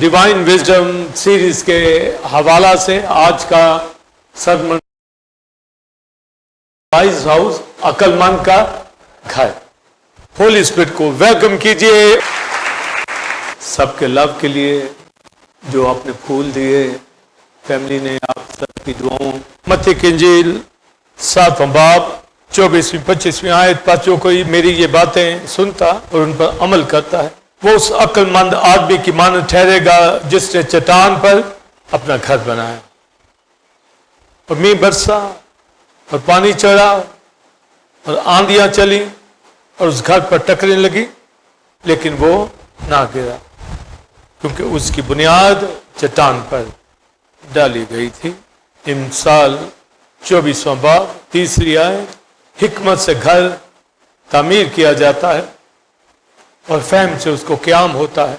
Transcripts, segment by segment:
Divine wisdom series के हवाला से आज का सरमन वाइज हाउस, अक्लमंद का घर। होली स्पिरिट को वेलकम कीजिए। सबके लव के लिए जो आपने फूल दिए, फैमिली ने आप सबकी दुआओं। मत्ती की इंजील 7वां बाब 24वीं-25वीं आयत पर जो कोई मेरी ये बातें सुनता और उन पर अमल करता है वो उस अक्लमंद आदमी की मानद ठहरेगा जिसने चट्टान पर अपना घर बनाया और मींह बरसा और पानी चढ़ा और आंधियां चली और उस घर पर टकरने लगी, लेकिन वो ना गिरा क्योंकि उसकी बुनियाद चट्टान पर डाली गई थी। इमसाल 24वां बाब 3री आयत। हिकमत से घर तामीर किया जाता है और फहम से उसको क़याम होता है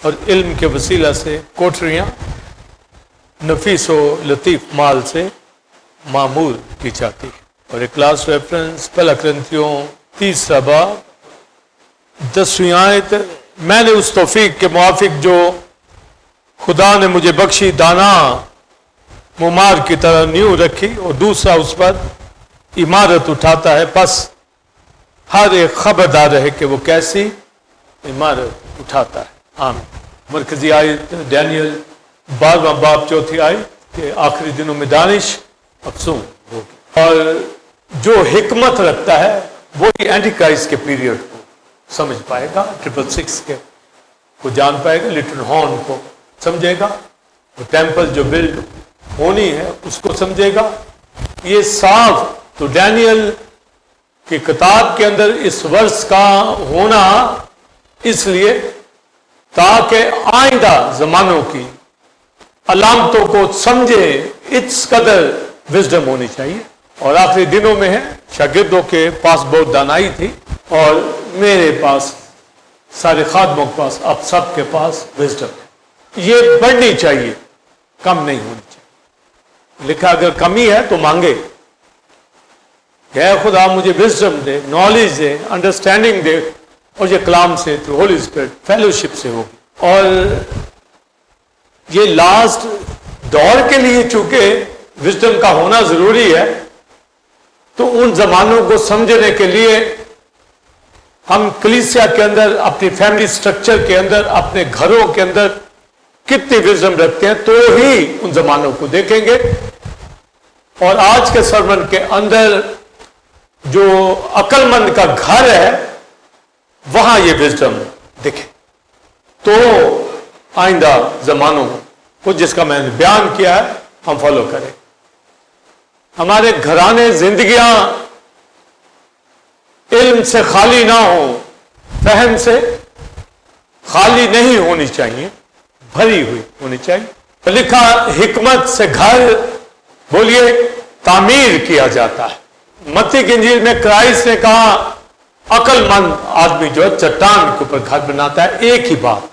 और इल्म के वसीला से कोठरियाँ नफीस व लतीफ़ माल से मामूर की जाती है। और एक क्लास रेफरेंस पहला करंथियों 3रा बाब 10वीं आयत। मैंने उस तौफीक के मुआफिक जो खुदा ने मुझे बख्शी दाना मुमार की तरह नींव रखी और दूसरा उस पर इमारत उठाता है, बस हर एक खबरदार रहे कि वो कैसी इमारत उठाता है। आमीन। मरकजी आयत डैनियल 12वां बाब 4थी आयत कि आखिरी दिनों में दानिश अफसून होगी। और जो हिकमत रखता है वही एंटी क्राइस्ट के पीरियड को समझ पाएगा, 666 के को जान पाएगा, लिटिल हॉर्न को समझेगा, वो टेम्पल जो बिल्ड होनी है उसको समझेगा। ये साफ तो डैनियल की किताब के अंदर इस वर्ष का होना इसलिए ताकि आइंदा जमानों की अलामतों को समझे, इस कदर विजडम होनी चाहिए। और आखिरी दिनों में है शागिर्दों के पास बहुत दानाई थी और मेरे पास, सारे खादमों के पास, अब सब के पास विजडम है। ये बढ़नी चाहिए, कम नहीं होनी चाहिए। लिखा अगर कमी है तो मांगे, क्या खुदा मुझे विजडम दे, नॉलेज दे, अंडरस्टैंडिंग दे, और ये कलाम से थ्रू होली स्पिरिट फेलोशिप से होगी। और ये लास्ट दौर के लिए चूंकि विजडम का होना जरूरी है, तो उन जमानों को समझने के लिए हम कलीसिया के अंदर, अपनी फैमिली स्ट्रक्चर के अंदर, अपने घरों के अंदर कितनी विजडम रखते हैं तो ही उन जमानों को देखेंगे। और आज के सरमन के अंदर जो अक्लमंद का घर है वहां ये विजडम दिखे तो आइंदा जमानों को, जिसका मैंने बयान किया है, हम फॉलो करें। हमारे घराने जिंदगियां इल्म से खाली ना हो, फहम से खाली नहीं होनी चाहिए, भरी हुई होनी चाहिए। लिखा हिकमत से घर, बोलिए, तामीर किया जाता है। मत्ती की इंजील में क्राइस्ट ने कहा अक्लमंद आदमी जो है चट्टान के ऊपर घर बनाता है। एक ही बात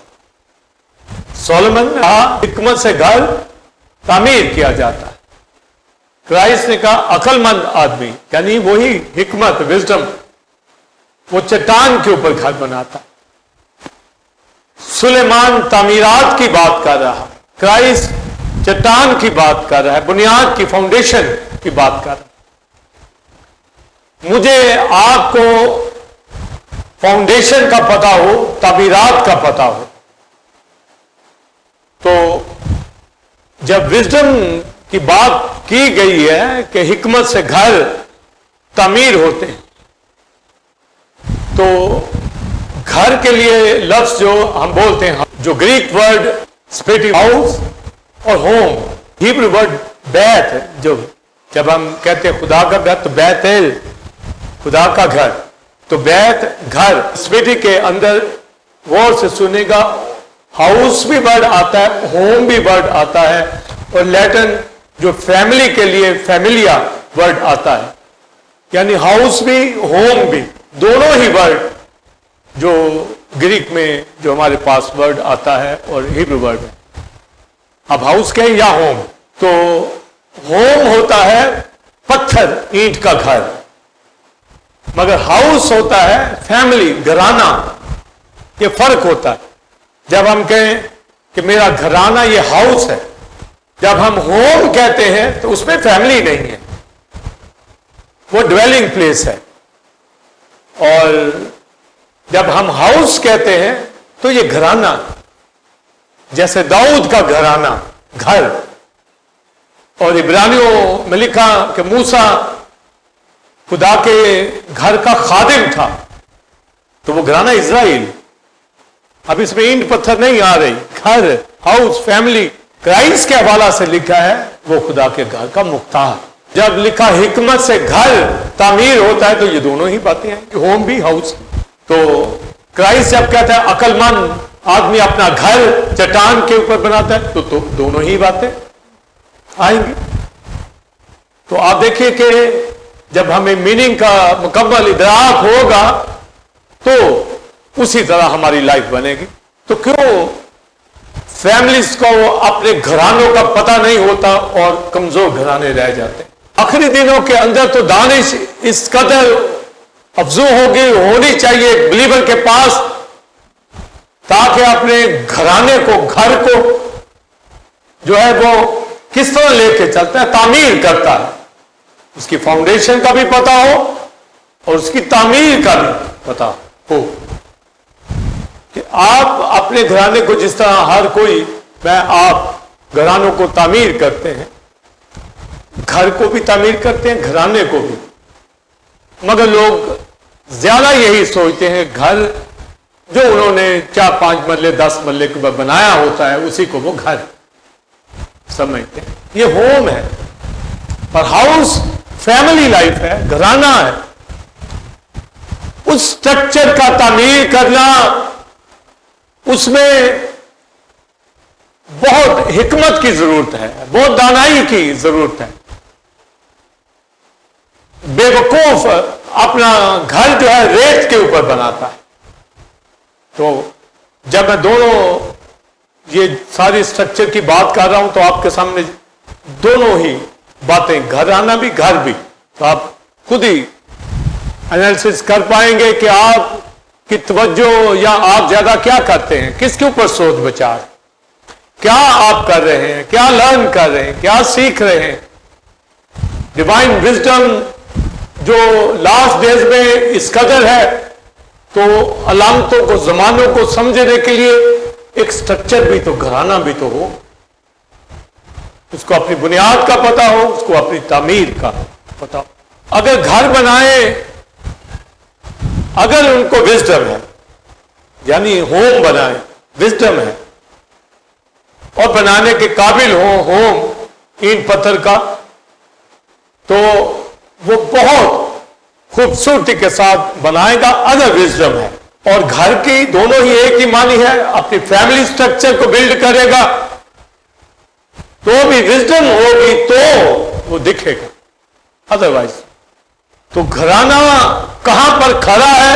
सोलोमन ने कहा हिकमत से घर तामीर किया जाता है। क्राइस्ट ने कहा अक्लमंद आदमी, यानी वही हिकमत, विजडम, वो चट्टान के ऊपर घर बनाता है। सुलेमान तामीरात की बात कर रहा है, क्राइस्ट चट्टान की बात कर रहा है, बुनियाद की, फाउंडेशन की बात कर रहा है। मुझे आपको फाउंडेशन का पता हो, तामीरात का पता हो, तो जब विजडम की बात की गई है कि हिकमत से घर तामीर होते हैं, तो घर के लिए लफ्ज जो हम बोलते हैं, जो ग्रीक वर्ड स्पिरिट हाउस और होम, हिब्रू वर्ड बैत, जो जब हम कहते हैं खुदा का घर तो बैतल, खुदा का घर, तो बैत घर। स्पिरिटी के अंदर गौर से सुनेगा, हाउस भी वर्ड आता है, होम भी वर्ड आता है, और लैटिन जो फैमिली के लिए फैमिलिया वर्ड आता है, यानी हाउस भी होम भी, दोनों ही वर्ड जो ग्रीक में जो हमारे पास वर्ड आता है और हिब्रू वर्ड में। अब हाउस कहें या होम, तो होम होता है पत्थर ईंट का घर, मगर हाउस होता है फैमिली, घराना। ये फर्क होता है। जब हम कहें کہ میرا گھرانہ یہ ہاؤس ہے. جب ہم ہوم کہتے ہیں تو اس میں فیملی نہیں ہے, وہ ڈویلنگ پلیس ہے. اور جب ہم ہاؤس کہتے ہیں تو یہ گھرانہ, جیسے داؤد کا گھرانہ گھر, اور عبرانیوں میں لکھا کہ موسیٰ خدا کے گھر کا خادم تھا, تو وہ گھرانہ اسرائیل. اب اس میں اینٹ پتھر نہیں آ رہی, گھر, ہاؤس, فیملی. کرائسٹ کے حوالہ سے لکھا ہے وہ خدا کے گھر کا مختار. جب لکھا حکمت سے گھر تعمیر ہوتا ہے تو یہ دونوں ہی باتیں ہیں, ہوم بھی ہاؤس. تو کرائسٹ جب کہتا ہے عقل مند آدمی اپنا گھر چٹان کے اوپر بناتا ہے تو دونوں ہی باتیں آئیں گی. تو آپ دیکھیے کہ جب ہمیں میننگ کا مکمل ادراک ہوگا تو اسی طرح ہماری لائف بنے گی. تو کیوں فیملیز کو اپنے گھرانوں کا پتہ نہیں ہوتا اور کمزور گھرانے رہ جاتے ہیں. آخری دنوں کے اندر تو دانش اس قدر افزوں ہونی چاہیے بلیور کے پاس, تاکہ اپنے گھرانے کو, گھر کو جو ہے وہ کس طرح لے کے چلتا ہے, تعمیر کرتا ہے, اس کی فاؤنڈیشن کا بھی پتا ہو اور اس کی تعمیر کا بھی پتا ہو. کہ آپ اپنے گھرانے کو جس طرح ہر کوئی, آپ گھرانوں کو تعمیر کرتے ہیں, گھر کو بھی تعمیر کرتے ہیں, گھرانے کو بھی, مگر لوگ زیادہ یہی سوچتے ہیں گھر جو انہوں نے 4-5 مرلے 10 مرلے کے بعد بنایا ہوتا ہے اسی کو وہ گھر سمجھتے ہیں. یہ ہوم ہے, پر ہاؤس فیملی لائف ہے, گھرانہ ہے. اس سٹرکچر کا تعمیر کرنا, اس میں بہت حکمت کی ضرورت ہے, بہت دانائی کی ضرورت ہے. بے وقوف اپنا گھر جو ہے ریت کے اوپر بناتا ہے. تو جب میں دونوں یہ ساری سٹرکچر کی بات کر رہا ہوں تو آپ کے سامنے دونوں ہی باتیں, گھرانہ بھی گھر بھی, تو آپ خود ہی انالیسس کر پائیں گے کہ آپ کی توجہ یا آپ زیادہ کیا کرتے ہیں, کس کے اوپر سوچ بچار, کیا آپ کر رہے ہیں, کیا لرن کر رہے ہیں, کیا سیکھ رہے ہیں. ڈیوائن وزڈم جو لاسٹ ڈیز میں اس قدر ہے, تو علامتوں کو, زمانوں کو سمجھنے کے لیے ایک سٹرکچر بھی تو, گھرانہ بھی تو ہو, اس کو اپنی بنیاد کا پتا ہو, اس کو اپنی تعمیر کا پتا ہو. اگر گھر بنائیں, اگر ان کو وزڈم ہے, یعنی ہوم بنائیں, وزڈم ہے, اور بنانے کے قابل ہوں ہوم اینٹ پتھر کا, تو وہ بہت خوبصورتی کے ساتھ بنائے گا اگر وزڈم ہے. اور گھر کی دونوں ہی ایک ہی معنی ہے, اپنی فیملی سٹرکچر کو بلڈ کرے گا تو بھی وزڈم ہوگی تو وہ دکھے گا, ادروائز. تو گھرانہ کہاں پر کھڑا ہے,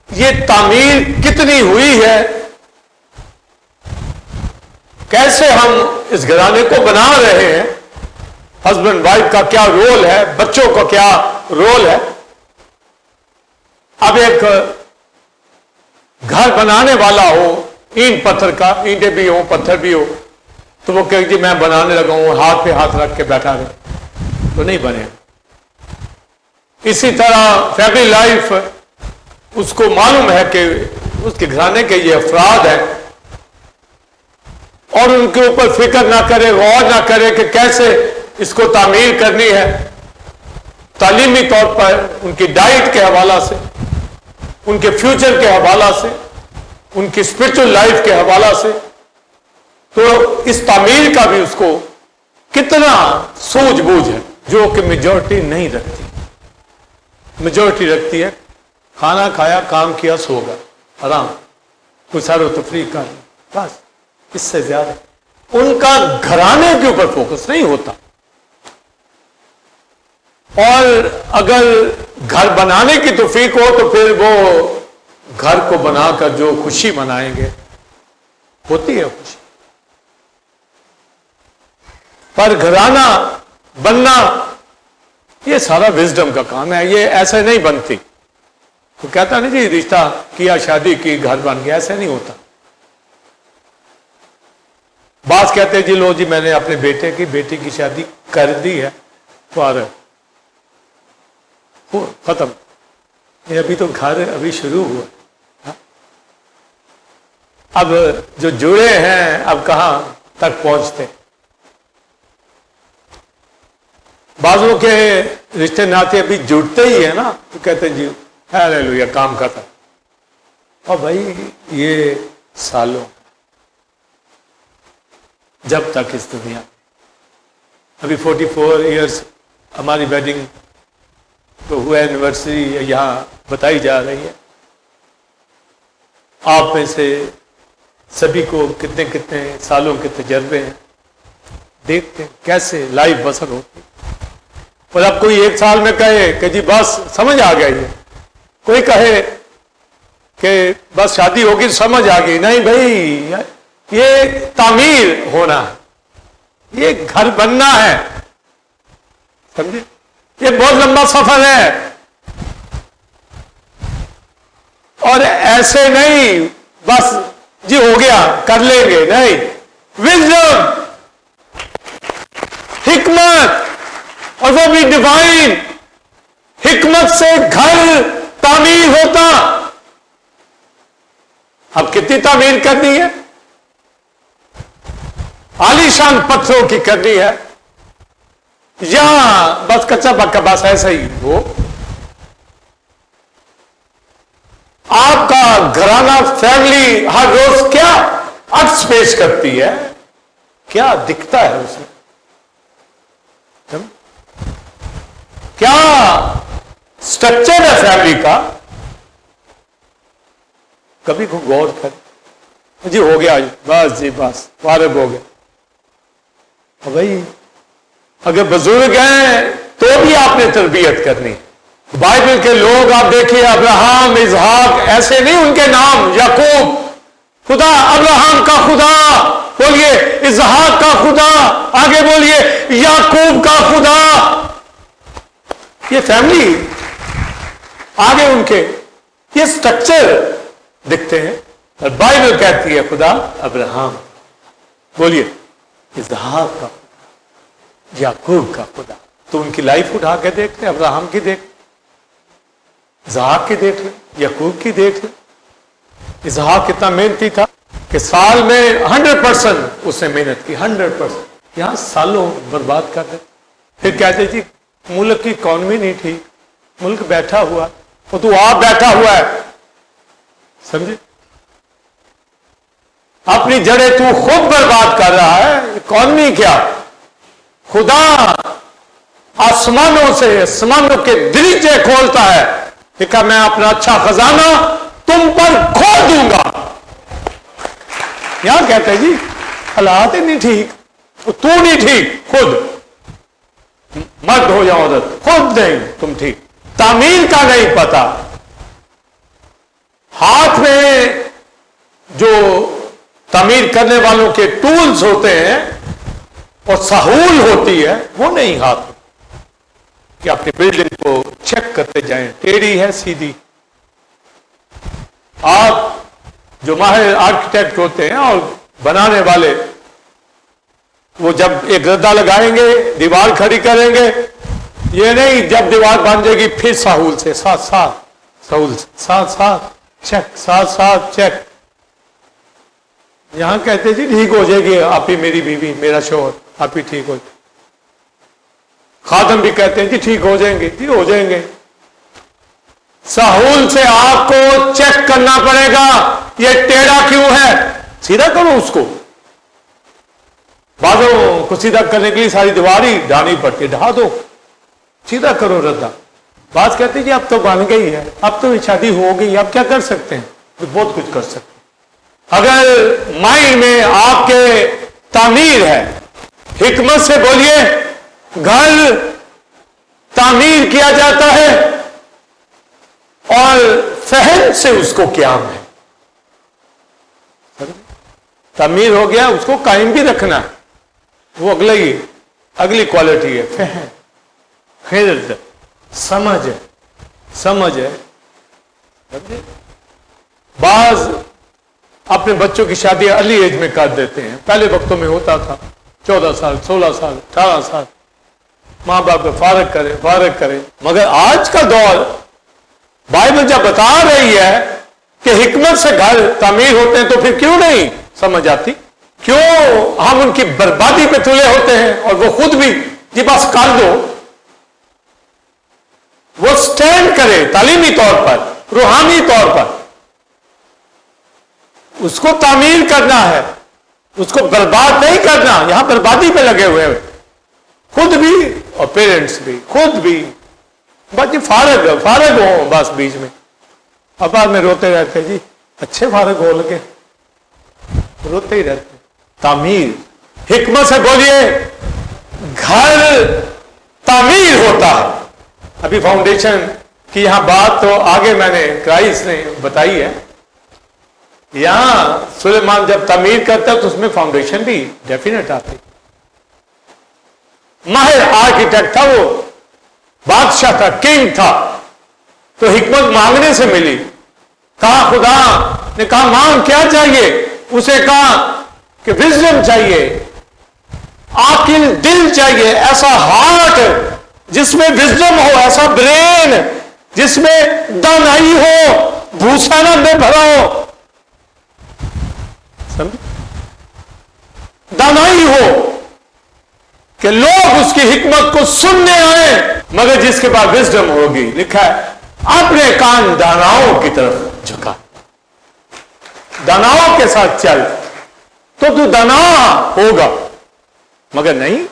یہ تعمیر کتنی ہوئی ہے, کیسے ہم اس گھرانے کو بنا رہے ہیں, ہسبینڈ وائف کا کیا رول ہے, بچوں کا کیا رول ہے. اب ایک گھر بنانے والا ہو اینٹ پتھر کا, اینٹیں بھی ہو پتھر بھی ہو, تو وہ کہ جی میں بنانے لگا ہوں, ہاتھ پہ ہاتھ رکھ کے بیٹھا رہے, تو نہیں بنے. اسی طرح فیملی لائف, اس کو معلوم ہے کہ اس کے گھرانے کے یہ افراد ہیں, اور ان کے اوپر فکر نہ کرے, غور نہ کرے کہ کیسے اس کو تعمیر کرنی ہے, تعلیمی طور پر ان کی ڈائٹ کے حوالہ سے, ان کے فیوچر کے حوالہ سے, ان کی اسپرچل لائف کے حوالہ سے. تو اس تعمیر کا بھی اس کو کتنا سوجھ بوجھ ہے, جو کہ میجورٹی نہیں رکھتی. میجورٹی رکھتی ہے کھانا کھایا, کام کیا, سو گیا, آرام, کوئی سیر و تفریح کر, بس. اس سے زیادہ ان کا گھرانے کے اوپر فوکس نہیں ہوتا. اور اگر گھر بنانے کی توفیق ہو تو پھر وہ گھر کو بنا کر جو خوشی منائیں گے, ہوتی ہے خوشی. پر گھرانہ بننا یہ سارا وزڈم کا کام ہے, یہ ایسے نہیں بنتی. تو کہتا نہیں جی رشتہ کیا, شادی کی, گھر بن گیا, ایسے نہیں ہوتا. بعض کہتے ہیں جی لو جی میں نے اپنے بیٹی کی شادی کر دی ہے، فارغ ختم، یہ ابھی تو گھر ابھی شروع ہوا، اب جو جڑے ہیں اب کہاں تک پہنچتے. بعضوں کے رشتے ناتے ابھی جڑتے ہی ہیں نا، تو کہتے ہیں جی ہاللویا کام ختم. اور بھائی یہ سالوں جب تک اس دنیا، ابھی 44 ایئرس ہماری ویڈنگ تو ہوا، اینیورسری یہاں بتائی جا رہی ہے. آپ میں سے سبھی کو کتنے کتنے سالوں کے تجربے ہیں، دیکھتے ہیں کیسے لائف بسر ہوتی. اور اب کوئی ایک سال میں کہے کہ جی بس سمجھ آ گئی ہے، کوئی کہے کہ بس شادی ہوگی سمجھ آ گئی، نہیں بھائی یہ تعمیر ہونا ہے، یہ گھر بننا ہے، سمجھے، یہ بہت لمبا سفر ہے. اور ایسے نہیں بس جی ہو گیا کر لیں گے، نہیں، وزڈم، حکمت، اور وہ بھی ڈیوائن حکمت سے گھر تعمیر ہوتا. اب کتنی تعمیر کرنی ہے؟ عالیشان پتھروں کی کرنی ہے یا بس کچا پکا بس ایسا ہی ہو؟ آپ کا گھرانہ فیملی ہر روز کیا عکس پیش کرتی ہے، کیا دکھتا ہے اس میں، کیا سٹرکچر ہے فیملی کا؟ کبھی کو غور کر جی ہو گیا بس جی بس فارغ ہو گیا. بھائی اگر بزرگ ہیں تو بھی آپ نے تربیت کرنی. بائبل کے لوگ آپ دیکھیے، ابراہم، اسحاق، ایسے نہیں ان کے نام، یعقوب، خدا ابراہم کا خدا بولیے، اسحاق کا خدا، آگے بولیے یعقوب کا خدا. یہ فیملی آگے ان کے یہ سٹرکچر دکھتے ہیں. اور بائبل کہتی ہے خدا ابراہم، بولیے اسحاق کا خدا، یعقوب کا خدا. تو ان کی لائف اٹھا کے دیکھ لیں، ابراہم کی دیکھ لیں، اسحاق کی دیکھ لیں، یعقوب کی دیکھ لیں. اسحاق کتنا محنتی تھا کہ سال میں 100% اس نے محنت کی، 100%. یہاں سالوں برباد کر دے. پھر کہتے جی ملک کی اکانومی نہیں ٹھیک، ملک بیٹھا ہوا، وہ تو آپ بیٹھا ہوا ہے، سمجھے، اپنی جڑیں تو خود برباد کر رہا ہے. اکانومی کیا، خدا آسمانوں سے سمندر کے دریچے کھولتا ہے، کہ میں اپنا اچھا خزانہ تم پر کھول دوں گا. یہاں کہتے ہیں جی حالات ہی نہیں ٹھیک، تو نہیں ٹھیک، خود مرد ہو یا عورت، خود نہیں تم ٹھیک، تعمیر کا نہیں پتا. ہاتھ میں جو تعمیر کرنے والوں کے ٹولز ہوتے ہیں اور سہول ہوتی ہے وہ نہیں ہاتھ میں، کہ اپنی بلڈنگ کو چیک کرتے جائیں ٹیڑھی ہے سیدھی. آپ جو ماہر آرکیٹیکٹ ہوتے ہیں اور بنانے والے، وہ جب ایک گردہ لگائیں گے، دیوار کھڑی کریں گے، یہ نہیں جب دیوار بن جائے گی پھر سہول سے ساتھ ساتھ، سہول سے ساتھ ساتھ چیک، ساتھ ساتھ چیک. یہاں کہتے جی ٹھیک ہو جائے گی، آپ ہی میری بیوی، میرا شوہر، آپ ہی ٹھیک ہو جائے. خادم بھی کہتے ہیں جی ٹھیک ہو جائیں گے، جی ہو جائیں گے. سہول سے آپ کو چیک کرنا پڑے گا، یہ ٹیڑھا کیوں ہے، سیدھا کرو اس کو. بعضوں کو سیدھا کرنے کے لیے ساری دیواری ڈھانی پڑتی ہے، ڈھا دو، سیدھا کرو ردا. بعض کہتے ہیں جی اب تو بن گئی ہے، اب تو شادی ہو گئی، اب کیا کر سکتے ہیں؟ بہت کچھ کر سکتے ہیں. اگر مائنڈ میں آپ کے تعمیر ہے، حکمت سے بولیے گھر تعمیر کیا جاتا ہے اور فہم سے اس کو قیام ہے. تعمیر ہو گیا، اس کو قائم بھی رکھنا ہے، وہ اگلی کوالٹی ہے، فہم، خرد، سمجھ ہے. بعض اپنے بچوں کی شادی ارلی ایج میں کر دیتے ہیں. پہلے وقتوں میں ہوتا تھا 14 سال 16 سال 18 سال ماں باپ کو فارغ کرے. مگر آج کا دور بائبل جب بتا رہی ہے کہ حکمت سے گھر تعمیر ہوتے ہیں تو پھر کیوں نہیں سمجھ آتی؟ کیوں ہم ان کی بربادی پہ تلے ہوتے ہیں اور وہ خود بھی جی بس کر دو. وہ سٹینڈ کرے تعلیمی طور پر روحانی طور پر اس کو تعمیر کرنا ہے, اس کو برباد نہیں کرنا. یہاں بربادی پہ لگے ہوئے ہیں خود بھی اور پیرنٹس بھی خود بھی. بچے فارغ ہو بس بیچ میں اور بعد میں روتے رہتے جی اچھے فارغ ہو لگے روتے ہی رہتے. تعمیر حکمت سے بولیے گھر تعمیر ہوتا ہے. ابھی فاؤنڈیشن کی یہاں بات تو آگے میں نے کرائس نے بتائی ہے. یہاں سلیمان جب تعمیر کرتا تو اس میں فاؤنڈیشن بھی ڈیفینیٹ آتی. ماہر آرکیٹیکٹ تھا, وہ بادشاہ تھا, کنگ تھا, تو حکمت مانگنے سے ملی. کہا خدا نے کہا مانگ کیا چاہیے؟ اسے کہا کہ وزڈم چاہیے, عاقل دل چاہیے, ایسا ہارٹ جس میں وزڈم ہو, ایسا برین جس میں دانائی ہو, بھوسا نہ میں بھرا ہو, دانائی ہو کہ لوگ اس کی حکمت کو سننے آئے, مگر جس کے بعد وزڈم ہوگی. لکھا ہے اپنے کان داناؤں کی طرف جھکا, داناؤں کے ساتھ چل تو دانا ہوگا, مگر نہیں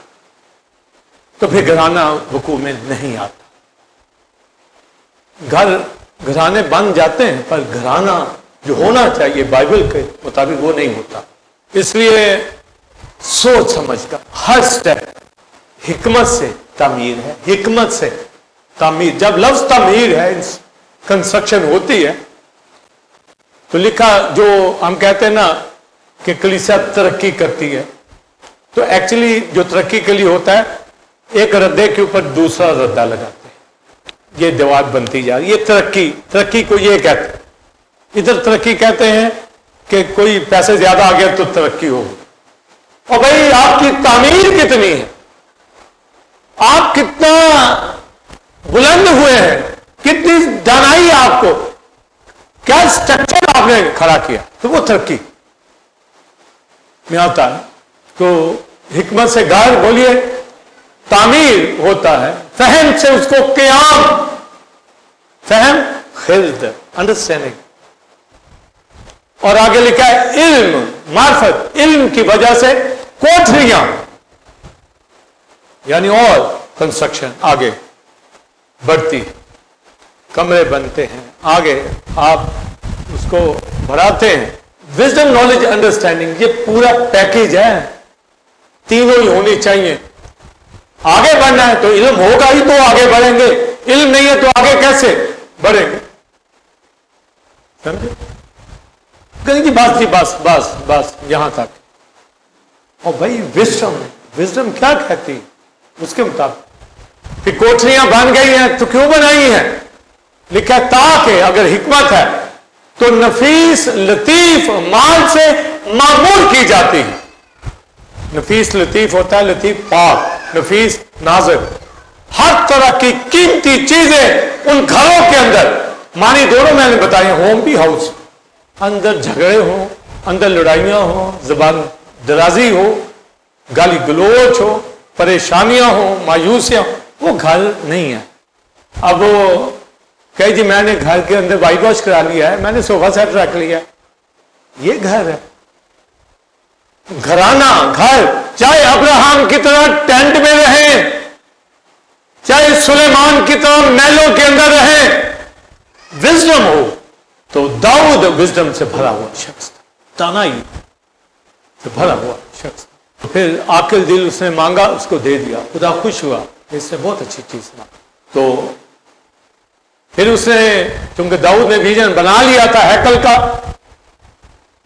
تو پھر گھرانہ وقوع میں نہیں آتا. گھرانے بن جاتے ہیں پر گھرانہ جو ہونا چاہیے بائبل کے مطابق وہ نہیں ہوتا. اس لیے سوچ سمجھ کر ہر سٹیپ حکمت سے تعمیر ہے. حکمت سے تعمیر, جب لفظ تعمیر ہے کنسٹرکشن ہوتی ہے تو لکھا جو ہم کہتے ہیں نا کہ کلیسا ترقی کرتی ہے, تو ایکچولی جو ترقی کے لیے ہوتا ہے ایک ردے کے اوپر دوسرا ردہ لگاتے ہیں, یہ دیوار بنتی جا رہی. یہ ترقی کو یہ کہتے ہیں. ادھر ترقی کہتے ہیں کہ کوئی پیسے زیادہ آ گئے تو ترقی ہو. اور بھائی آپ کی تعمیر کتنی ہے, آپ کتنا بلند ہوئے ہیں, کتنی دانائی آپ کو, کیا اسٹرکچر آپ نے کھڑا کیا, تو وہ ترقی میں آتا ہے. تو حکمت سے گھر بولیے تعمیر ہوتا ہے, فہم سے اس کو قیام, فہم خلد انڈرسٹینڈنگ. اور آگے لکھا ہے علم معرفت, علم کی وجہ سے کوٹھریاں یعنی اور کنسٹرکشن آگے بڑھتی, کمرے بنتے ہیں, آگے آپ اس کو بڑھاتے ہیں. وزڈم نالج انڈرسٹینڈنگ یہ پورا پیکج ہے, تینوں ہی ہونی چاہیے. آگے بڑھنا ہے تو علم ہوگا ہی تو آگے بڑھیں گے, علم نہیں ہے تو آگے کیسے بڑھیں گے؟ سمجھے کہیں جی بس یہاں تک. اور بھائی وزڈم کیا کہتی اس کے مطابق پھر کوٹھریاں بن گئی ہیں تو کیوں بنائی ہیں؟ لکھا تاکہ اگر حکمت ہے تو نفیس لطیف مال سے معمور کی جاتی ہے. نفیس لطیف ہوتا ہے, لطیف پاک, نفیس نازک, ہر طرح کی قیمتی چیزیں ان گھروں کے اندر مانی دونوں میں نے بتائی, ہوم بھی ہاؤس, اندر جھگڑے ہوں, اندر لڑائیاں ہوں, زبان درازی ہو, گالی گلوچ ہو, پریشانیاں ہوں, مایوسیاں, وہ گھر نہیں ہے. اب وہ کہ جی میں نے گھر کے اندر وائٹ واش کرا لیا ہے, میں نے صوفہ سیٹ رکھ لیا, یہ گھر ہے. گھرانہ گھر چاہے ابراہم کی طرح ٹینٹ میں رہیں, چاہے سلیمان کی طرح محلوں کے اندر رہیں, وزڈم ہو تو داؤد وزڈم سے بھرا ہوا شخص تھا, دانائی سے بھرا ہوا شخص. پھر عاقل دل اس نے مانگا, اس کو دے دیا, خدا خوش ہوا, اس سے بہت اچھی چیز مانگا. تو پھر اس نے چونکہ داؤد نے ویژن بنا لیا تھا ہیکل کا,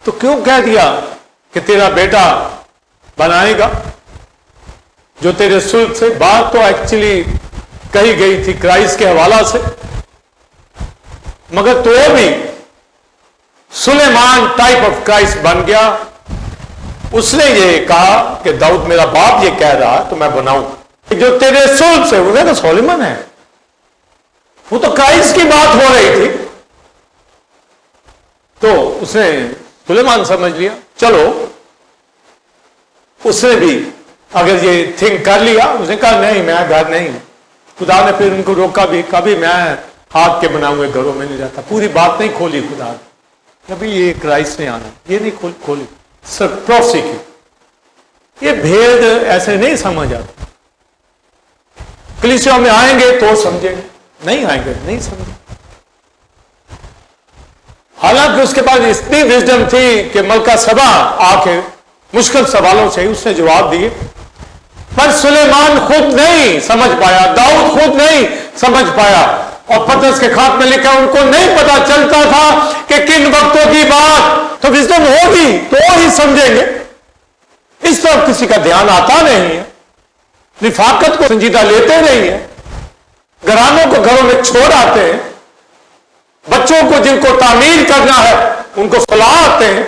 تو کیوں کہہ دیا کہ تیرا بیٹا بنائے گا, جو تیرے سلط سے. بات تو ایکچولی کہی گئی تھی کرائسٹ کے حوالہ سے, مگر تو بھی سلیمان ٹائپ آف کرائسٹ بن گیا. اس نے یہ کہا کہ داؤد میرا باپ یہ کہہ رہا تو میں بناؤں. جو تیرے سول سے وہ تو سلیمان ہے. وہ تو کرائسٹ کی بات ہو رہی تھی. تو اس نے سلیمان سمجھ لیا. چلو اس نے بھی اگر یہ تھنک کر لیا. اس نے کہا نہیں میں گھر نہیں. خدا نے پھر ان کو روکا بھی. کبھی میں ہاتھ کے بناؤں گے گھروں میں نہیں جاتا. پوری بات نہیں کھولی خدا نے. کبھی یہ کرائسٹ نے آنا یہ نہیں کھولی. صرف پروفیسی کی. یہ بھید ایسے نہیں سمجھ آتا. کلیسیوں میں آئیں گے تو سمجھیں گے. نہیں آئیں گے نہیں سمجھیں. حالانکہ اس کے پاس اتنی وزڈم تھی کہ ملکہ سبا آ کے مشکل سوالوں سے اس نے جواب دیے. پر سلیمان خود نہیں سمجھ پایا. داؤد خود نہیں سمجھ پایا. اور پترس کے خط میں لکھا ان کو نہیں پتا چلتا تھا کہ کن وقتوں کی بات. تو وزڈم ہوگی تو ہی سمجھیں گے. اس طرف کسی کا دھیان آتا نہیں ہے. رفاقت کو سنجیدہ لیتے نہیں ہیں. گھرانوں کو گھروں میں چھوڑ آتے ہیں. بچوں کو جن کو تعمیر کرنا ہے ان کو صلاح آتے ہیں.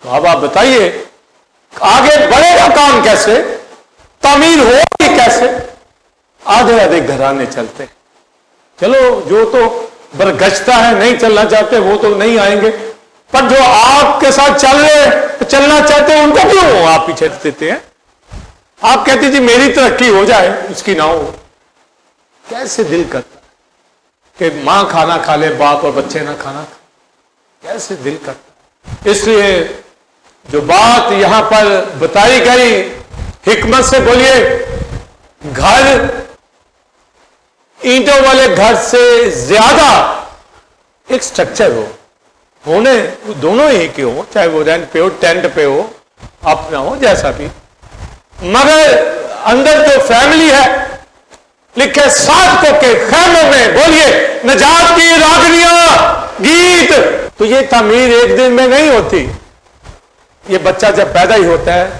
تو اب آپ بتائیے آگے بڑھے گا کام کیسے؟ تعمیر ہوگی کیسے؟ آدھے آدھے گھرانے چلتے ہیں. چلو جو تو برگشتہ ہے نہیں چلنا چاہتے وہ تو نہیں آئیں گے. پر جو آپ کے ساتھ چلنا چاہتے ہیں ان کو کیوں آپ پیچھے دیتے ہیں؟ آپ کہتے جی میری ترقی ہو جائے اس کی نہ ہو. کیسے دل کرتا کہ ماں کھانا کھا لے باپ اور بچے نہ کھانا کھا. کیسے دل کرتا. اس لیے جو بات یہاں پر بتائی گئی حکمت سے بولیے. گھر اینٹوں والے گھر سے زیادہ ایک سٹرکچر ہونے دونوں ہی کے ہو. چاہے وہ رینٹ پہ ہو ٹینٹ پہ ہو اپنا ہو جیسا بھی. مگر اندر جو فیملی ہے لکھے سات کو کے خیموں میں بولیے نجات کی راگنیاں گیت. تو یہ تعمیر ایک دن میں نہیں ہوتی. یہ بچہ جب پیدا ہی ہوتا ہے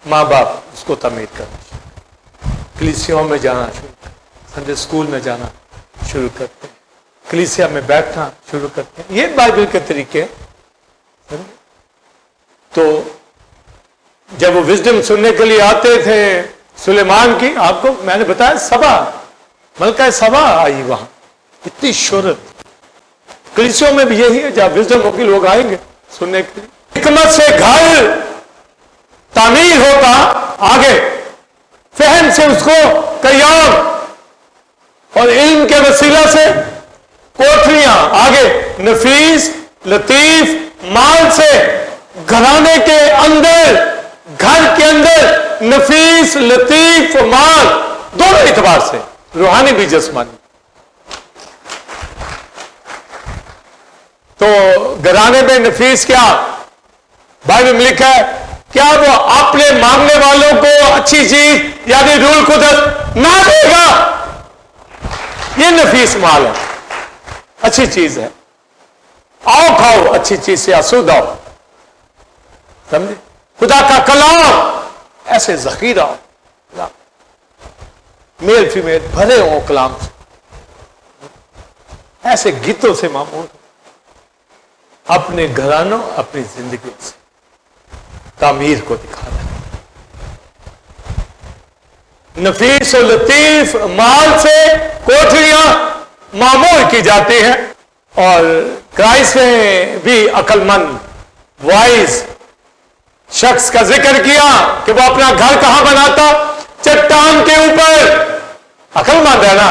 ماں باپ اس کو تعمیر کرنا کلیسیوں میں جانا شروع کرتے. سنڈے اسکول میں جانا شروع کرتے ہیں. کلیسیا میں بیٹھنا شروع کرتے ہیں. یہ بائبل کے طریقے. تو جب وہ وزڈم سننے کے لیے آتے تھے سلیمان کی آپ کو میں نے بتایا سبا ملکہ سبا آئی وہاں. اتنی شہرت. کلیسیوں میں بھی یہی ہے جب وزڈم ہو کے لوگ آئیں گے سننے کے لیے. حکمت سے گھر تعمیر ہوتا آگے فہم سے اس کو قیام اور علم کے وسیلہ سے کوٹھریاں آگے نفیس لطیف مال سے گھرانے کے اندر گھر کے اندر نفیس لطیف مال دونوں اعتبار سے روحانی بھی جسمانی. تو گھرانے میں نفیس کیا بائبل میں لکھا ہے کیا وہ اپنے مانگنے والوں کو اچھی چیز یعنی روح القدس نہ دے گا. یہ نفیس مال ہے اچھی چیز ہے. آؤ کھاؤ اچھی چیز سے آسود آؤ. سمجھے خدا کا کلام ایسے ذخیرہ میل فیمیل بھرے ہوں کلام سے ایسے گیتوں سے معمول اپنے گھرانوں اپنی زندگی سے تعمیر کو دکھا رہا ہے. نفیس و لطیف مال سے کوٹھریاں معمور کی جاتی ہیں. اور کرائسٹ نے بھی عقل مند وائز شخص کا ذکر کیا کہ وہ اپنا گھر کہاں بناتا چٹان کے اوپر. عقل مند ہے نا.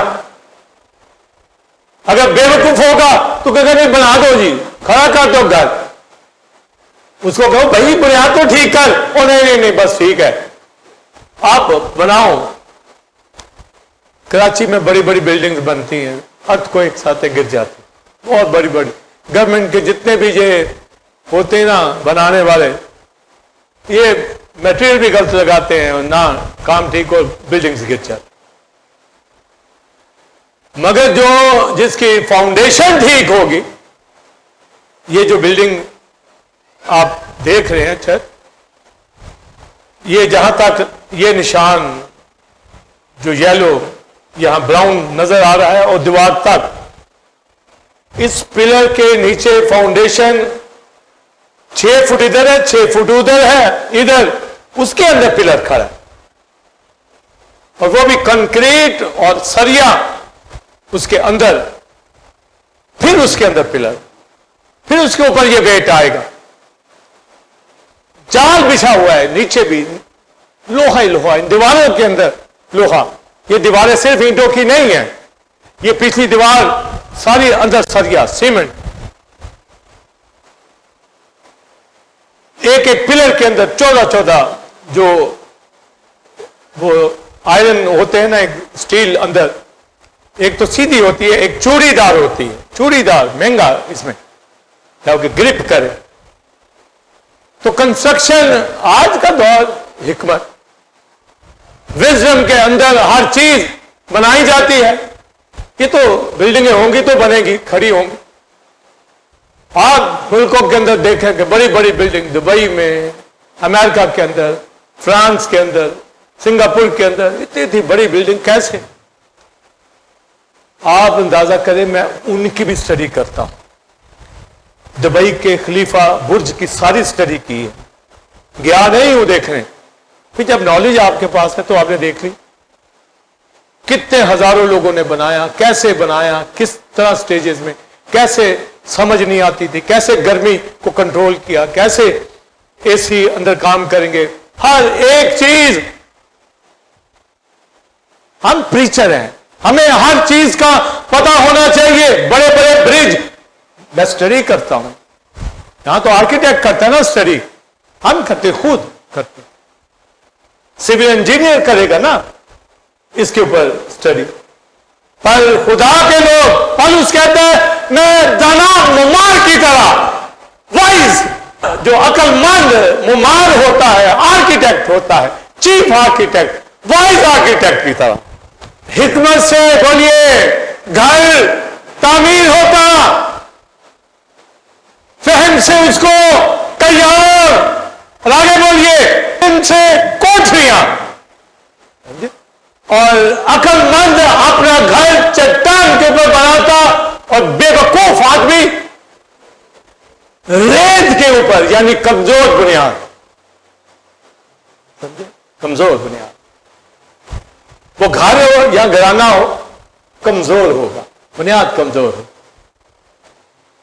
اگر بے وقوف ہوگا تو کہ نہیں بنا دو جی کھڑا کر دو گھر. اس کو کہو بھائی بنیاد تو ٹھیک کر. او نہیں بس ٹھیک ہے آپ بناؤ. کراچی میں بڑی بڑی بلڈنگز بنتی ہیں ارتھ کو ایک ساتھ گر جاتی بہت بڑی بڑی. گورنمنٹ کے جتنے بھی یہ ہوتے ہیں نا بنانے والے یہ میٹیریل بھی غلط لگاتے ہیں نہ کام ٹھیک اور بلڈنگز گر جاتی. مگر جو جس کی فاؤنڈیشن ٹھیک ہوگی یہ جو بلڈنگ آپ دیکھ رہے ہیں چھت یہ جہاں تک یہ نشان جو یلو یہاں براؤن نظر آ رہا ہے اور دیوار تک इस पिलर के नीचे फाउंडेशन 6 फुट इधर है, 6 फुट उधर है, इधर उसके अंदर पिलर खड़ा है, और वो भी कंक्रीट और सरिया उसके अंदर, फिर उसके अंदर पिलर, फिर उसके ऊपर ये वेट आएगा। जाल बिछा हुआ है, नीचे भी लोहा ही लोहा, इन दीवारों के अंदर लोहा। ये दीवारें सिर्फ ईंटों की नहीं है, ये पिछली दीवार सारी अंदर सरिया सीमेंट। एक एक पिलर के अंदर 14-14 जो वो आयरन होते हैं ना, एक स्टील अंदर, एक तो सीधी होती है, एक चूड़ीदार होती है, चूड़ीदार महंगा इसमें ताकि ग्रिप करे। तो कंस्ट्रक्शन आज का दौर हिकमत, विजडम के अंदर हर चीज बनाई जाती है। ये तो बिल्डिंगें होंगी तो बनेगी, खड़ी होंगी। आप मुल्कों के अंदर देखें कि बड़ी बड़ी बिल्डिंग दुबई में, अमेरिका के अंदर, फ्रांस के अंदर, सिंगापुर के अंदर इतनी बड़ी बिल्डिंग कैसे? आप अंदाजा करें, मैं उनकी भी स्टडी करता हूं। दुबई के खलीफा बुर्ज की सारी स्टडी की है, गया नहीं हूं देखने। फिर जब नॉलेज आपके पास है तो आपने देख ली कितने हजारों लोगों ने बनाया, कैसे बनाया, किस तरह स्टेजेस में, कैसे समझ नहीं आती थी, कैसे गर्मी को कंट्रोल किया, कैसे एसी अंदर काम करेंगे, हर एक चीज। हम प्रीचर हैं, हमें हर चीज का पता होना चाहिए। बड़े बड़े ब्रिज मैं स्टडी करता हूं, यहां तो आर्किटेक्ट करता है ना स्टडी, हम करते, खुद करते। सिविल इंजीनियर करेगा ना इसके ऊपर स्टडी। पर खुदा के लोग, पौलुस कहते हैं मैं दाना मुमार की तरह, वाइज, जो अक्लमंद मुमार होता है, आर्किटेक्ट होता है, चीफ आर्किटेक्ट, वाइज आर्किटेक्ट की तरह। हिकमत से बोलिए घर तामीर होता, फहम से उसको तैयार, और आगे बोलिए इनसे कोठरियां। और अक्लमंद अपना घर चट्टान के ऊपर बनाता, और बेवकूफ आदमी रेत के ऊपर, यानी कमजोर बुनियाद। समझे? कमजोर बुनियाद। वो घर हो या घराना हो, कमजोर होगा, बुनियाद कमजोर हो।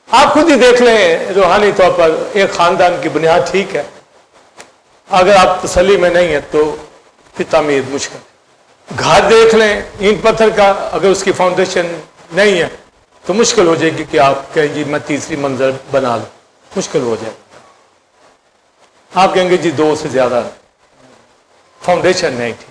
आप खुद ही देख लें, रूहानी तौर पर एक खानदान की बुनियाद ठीक है, अगर आप तसल्ली में नहीं है तो फिर तामीर मुश्किल। घर देख लें, ईंट पत्थर का, अगर उसकी फाउंडेशन नहीं है तो मुश्किल हो जाएगी कि आप कहें जी मैं तीसरी मंजिल बना लूं, मुश्किल हो जाएगा। आप कहेंगे जी 2 से ज्यादा फाउंडेशन नहीं थी।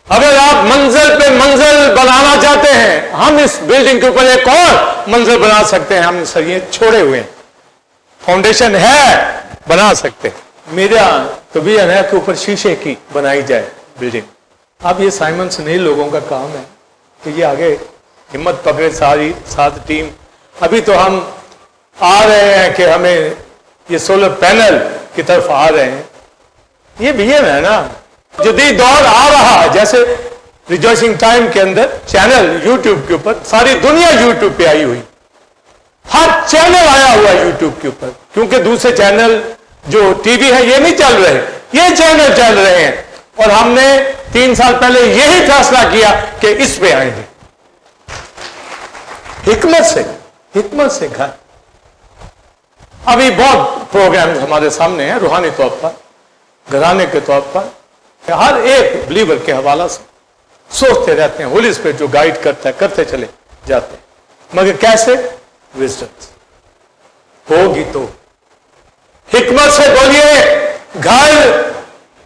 अगर आप मंजिल पे मंजिल बनाना चाहते हैं, हम इस बिल्डिंग के ऊपर एक और मंजिल बना सकते हैं, हम सरिये छोड़े हुए हैं, फाउंडेशन है, बना सकते हैं। मेरा तो विजन है कि ऊपर शीशे की बनाई जाए बिल्डिंग। अब ये साइमन सुनील लोगों का काम है कि ये आगे हिम्मत पकड़े, सारी साथ टीम। अभी तो हम आ रहे हैं कि हमें ये सोलर पैनल की तरफ आ रहे हैं, ये विजन है ना। जदीद दौर आ रहा है, जैसे रिजॉइसिंग टाइम के अंदर चैनल यूट्यूब के ऊपर, सारी दुनिया यूट्यूब पे आई हुई, हर चैनल आया हुआ यूट्यूब के ऊपर, क्योंकि दूसरे चैनल जो टीवी है ये नहीं चल रहे, ये चैनल चल रहे हैं। और हमने 3 साल पहले यही फैसला किया कि इस पे आएंगे, हिकमत से घर। अभी बहुत प्रोग्राम हमारे सामने हैं रूहानी तौर पर, घराने के तौर पर, हर एक बिलीवर के हवाला से सोचते रहते हैं, होली स्पिरिट जो गाइड करता है, करते चले जाते हैं। मगर कैसे? विजडम होगी तो। हिकमत से बोलिए घर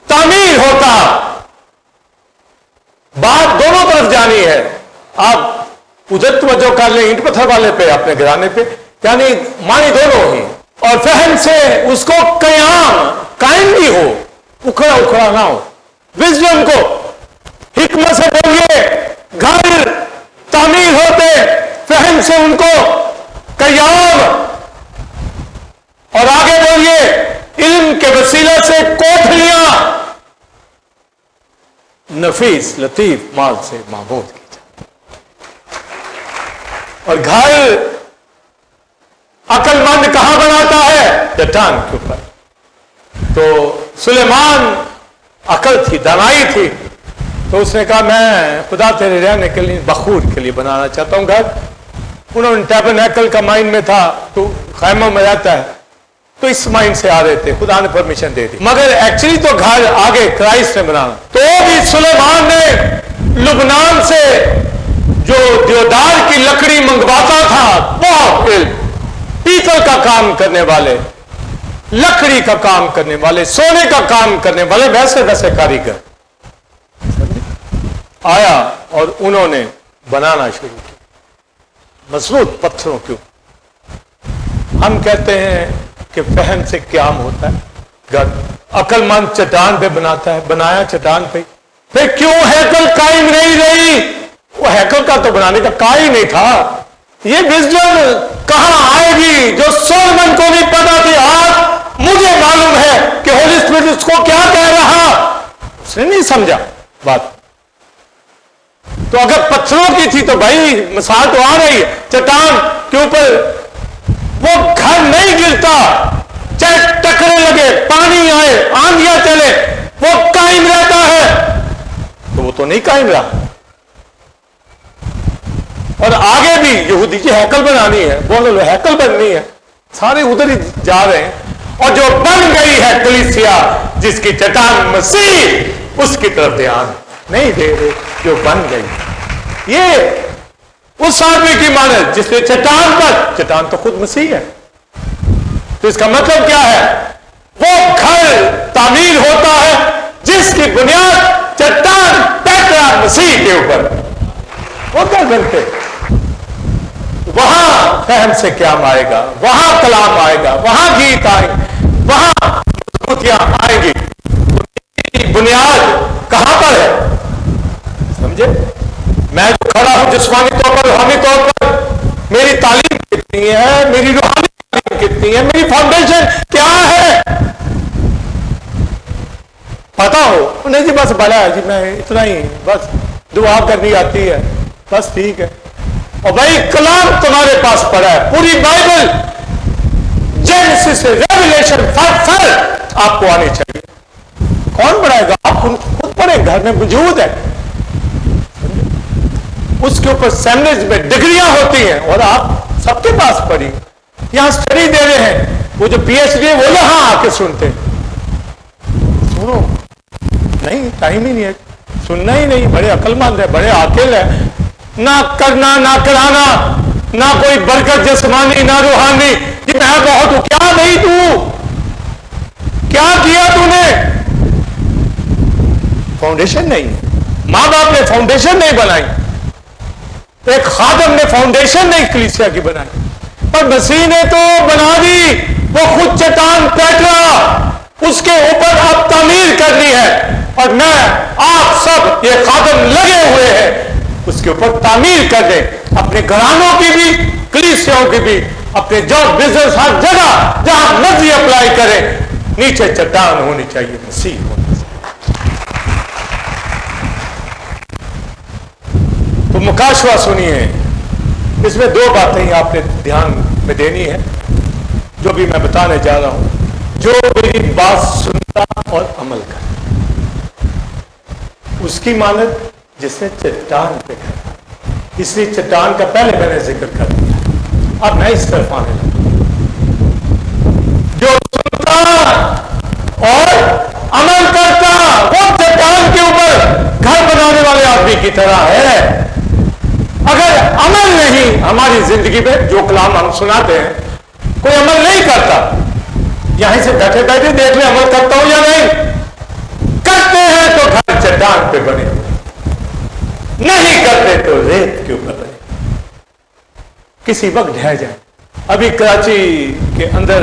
तामीर होता। बात दोनों तरफ जानी है। आप उधर तवज्जो कर लें ईंट पत्थर वाले पे, अपने घराने पे, यानी मानी दोनों ही, और फहम से उसको कायम भी हो, उखड़ा उखड़ा ना हो। विजडम को, हिकमत से बोलिए घर तामीर होते, फहम से उनको कयाम, और आगे बोलिए इल्म के वसीला से कोठरियां नफीस लतीफ माल से मामूद की जाए। और घर अक्लमंद कहां बनाता है? चट्टान के ऊपर। तो सुलेमान अकल थी, दानाई थी, तो उसने कहा मैं खुदा तेरे रहने के लिए बखूर के लिए बनाना चाहता हूं घर। उन्होंने टैबरनेकल का माइंड में था, तो खैमों में रहता है, तो इस माइंड से आ रहे थे, खुदा ने परमिशन दे दी। मगर एक्चुअली तो घर आगे क्राइस्ट ने बनाना। तो भी सुलेमान ने लुबनान से जो देवदार की लकड़ी मंगवाता था, बहुत पीतल का काम करने वाले, लकड़ी का काम करने वाले, सोने का काम करने वाले, वैसे वैसे कारीगर आया और उन्होंने बनाना शुरू किया मजबूत पत्थरों के ऊपर। हम कहते हैं कि फहम से क्याम होता है, घर अक्लमंद चट्टान पे बनाता है, बनाया चट्टान पे। फिर क्यों हैकल कायम नहीं रही? वो हैकल का तो बनाने का का ही नहीं था। ये विजडम कहां आएगी जो सोलोमन को नहीं पता थी? आज मुझे मालूम है कि होली स्पिरिट उसको क्या कह रहा, उसने नहीं समझा बात। तो अगर पत्थरों की थी तो भाई मिसाल तो आ रही है, चट्टान के ऊपर वो घर नहीं गिरता, चाहे टकरे लगे, पानी आए, आंधियां चले, वो कायम रहता है। तो वो तो नहीं कायम रहा। और आगे भी यहूदी की हैकल बनानी है, बोलो हैकल बननी है, सारे उधर ही जा रहे हैं। और जो बन गई है कलीसिया, जिसकी चट्टान मसीह, उसकी तरफ ध्यान नहीं दे रहे। जो बन गई, ये उस आदमी की मानद जिसने चट्टान पर, चट्टान तो खुद मसीह है। तो इसका मतलब क्या है? वो घर तामीर होता है जिसकी बुनियाद चट्टान पेट्रा मसीह के ऊपर। वो क्या करते? वहां फहम से क्या आएगा, वहां कलाम आएगा, वहां गीत आएंगे, वहां मजबूतियां आएंगी। बुनियाद कहां पर है? समझे? मैं जो खड़ा हूं जिस्मानी तौर पर, रूहानी तौर पर, मेरी तालीम कितनी है, मेरी रूहानी तालीम कितनी है, मेरी फाउंडेशन क्या है, पता हो? नहीं जी बस भला है जी, मैं इतना ही, बस दुआ करनी आती है, बस ठीक है। और भाई कलाम तुम्हारे पास पड़ा है, पूरी बाइबल जेनेसिस से रेवलेशन फट आपको आनी चाहिए। कौन पढ़ाएगा? आप खुद पढ़े, घर में मौजूद है। उसके ऊपर सेमिनार्स में डिग्रियां होती हैं और आप सबके पास पढ़ी। यहां स्टडी दे रहे हैं, वो जो पीएचडी है वो यहां आके सुनते। सुनो, नहीं टाइम ही नहीं है, सुनना ही नहीं। बड़े अक्लमंद है, बड़े आकिल है, ना करना ना कराना, ना कोई बरकत जिस्मानी ना रूहानी। कि मैं बहुत हूं, क्या नहीं तू, क्या किया तूने? फाउंडेशन नहीं, मां बाप ने फाउंडेशन नहीं बनाई, एक खादम ने फाउंडेशन नहीं कलीसिया की बनाई, पर मसीह ने तो बना दी। वो खुद चट्टान पेट्रा, उसके ऊपर अब तामीर करनी है। और मैं आप सब ये खादम लगे हुए हैं उसके ऊपर तामीर कर दें, अपने घरानों की भी, कलीसियाओं की भी, अपने जॉब बिजनेस, हर जगह जहां मर्जी अप्लाई करें, नीचे चट्टान होनी चाहिए, मसीह होनी चाहिए। तो मुकाशवा सुनिए, इसमें दो बातें आपने ध्यान में देनी है जो भी मैं बताने जा रहा हूं। जो मेरी बात सुनता और अमल करता, उसकी मानद जिसने चट्टान पे खड़ा। इसलिए चट्टान का पहले मैंने जिक्र कर दिया, अब मैं इस तरफ आने लगा। जो सुनता और अमल करता, वो चट्टान के ऊपर घर बनाने वाले आदमी की तरह है। अगर अमल नहीं हमारी जिंदगी में, जो कलाम हम सुनाते हैं, कोई अमल नहीं करता, यहीं से बैठे बैठे देख ले अमल करता हूं या नहीं। करते हैं तो घर चट्टान पे बने, नहीं करते तो रेत के ऊपर बने, किसी वक्त ढह जाए। अभी कराची के अंदर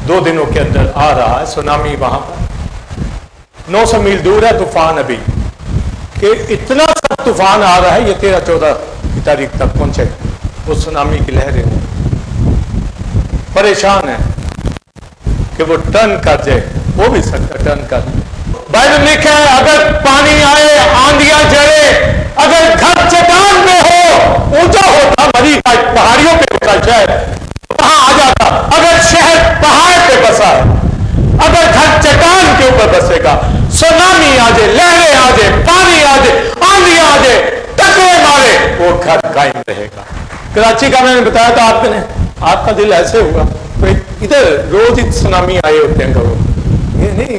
2 दिनों के अंदर आ रहा है सुनामी, वहां पर 900 मील दूर है तूफान अभी, कि इतना सा तूफान आ रहा है, ये 13-14 की तारीख तक पहुंचेगा। वो सुनामी की लहरें परेशान है कि वो टर्न कर जाए, वो भी सकता टर्न कर। बाइबल लिखा है अगर पानी आए, आंधियां चले, अगर घर चट्टान में हो, ऊंचा होता मरी का शहर, वहां आ जाता। अगर शहर पहाड़ पे बसा है, अगर घर चट्टान के ऊपर बसेगा, सुनामी आ जाए, लहरें आ जाए, पानी आ जाए, आंधी आ जाए, टकरे मारे, वो घर कायम रहेगा। कराची का मैंने बताया था आपने, आपका दिल ऐसे हुआ तो इधर रोज ही सुनामी आए होते हैं घरों, ये नहीं,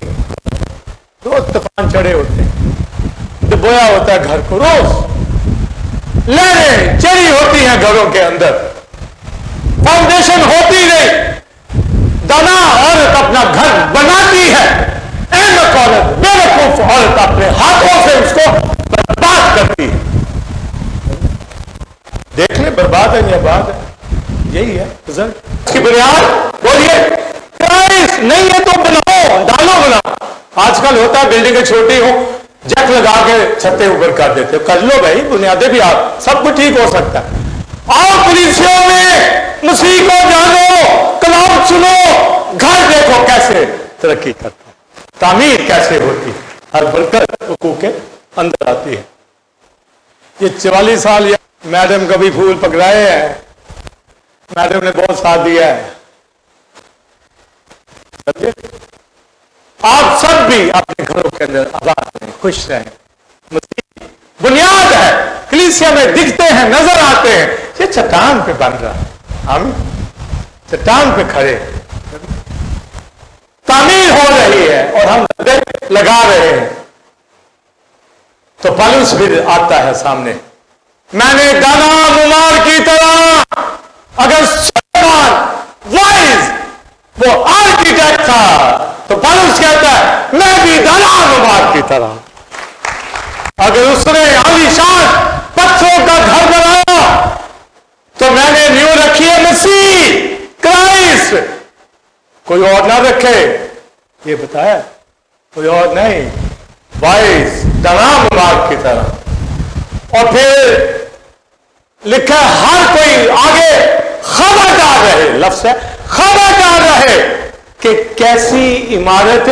रोज तूफान चढ़े होते हैं, डुबोया होता है घर को, रोज लहरें चढ़ी होती हैं घरों के अंदर, फाउंडेशन होती नहीं, दाना औरत अपना घर बनाती है, अहमक औरत, बेवकूफ औरत अपने हाथों से उसको बर्बाद करती है। देख ले, बर्बाद है या बात है, यही है रिजल्ट। इसकी बुनियाद बोलिए, क्राइस्ट नहीं है तो बनाओ, डालो बनाओ। आजकल होता है बिल्डिंगें छोटी हो, जट लगा के छत्ते ऊपर कर देते हो, कर लो भाई, बुनियादें भी आप, सब कुछ ठीक हो सकता है। आओ पुलिसियों में मसीह को जानो, कलाम सुनो, घर देखो कैसे तरक्की करता है, तामीर कैसे होती है, हर बरकत हुकूक के अंदर आती है। ये 44 साल मैडम कभी फूल पकड़ाए हैं, मैडम ने बहुत साथ दिया है। समझे? आप सब भी अपने घरों के अंदर आबाद रहें, खुश रहें। मसीह बुनियाद है, कलीसिया में दिखते हैं, नजर आते हैं, ये चट्टान पे बन रहा है, हम चट्टान पे खड़े, तामीर हो रही है और हम लगा रहे हैं। तो पौलुस भी आता है सामने, मैंने दाना मुमार की तरह, अगर सुलेमान वाइज वो आर्किटेक्ट था तो पौलुस कहता है मैं भी दाना मुमार की तरह, अगर उसने आलीशान पत्थरों का घर बनाया तो मैंने नींव रखी है मसीह क्राइस्ट, कोई और ना रखे, ये बताया, कोई और नहीं, वाइज दाना मुबारक की तरह। और फिर लिखा हर कोई आगे खबरदार रहे, लफ्ज है खबरदार रहे कि कैसी इमारत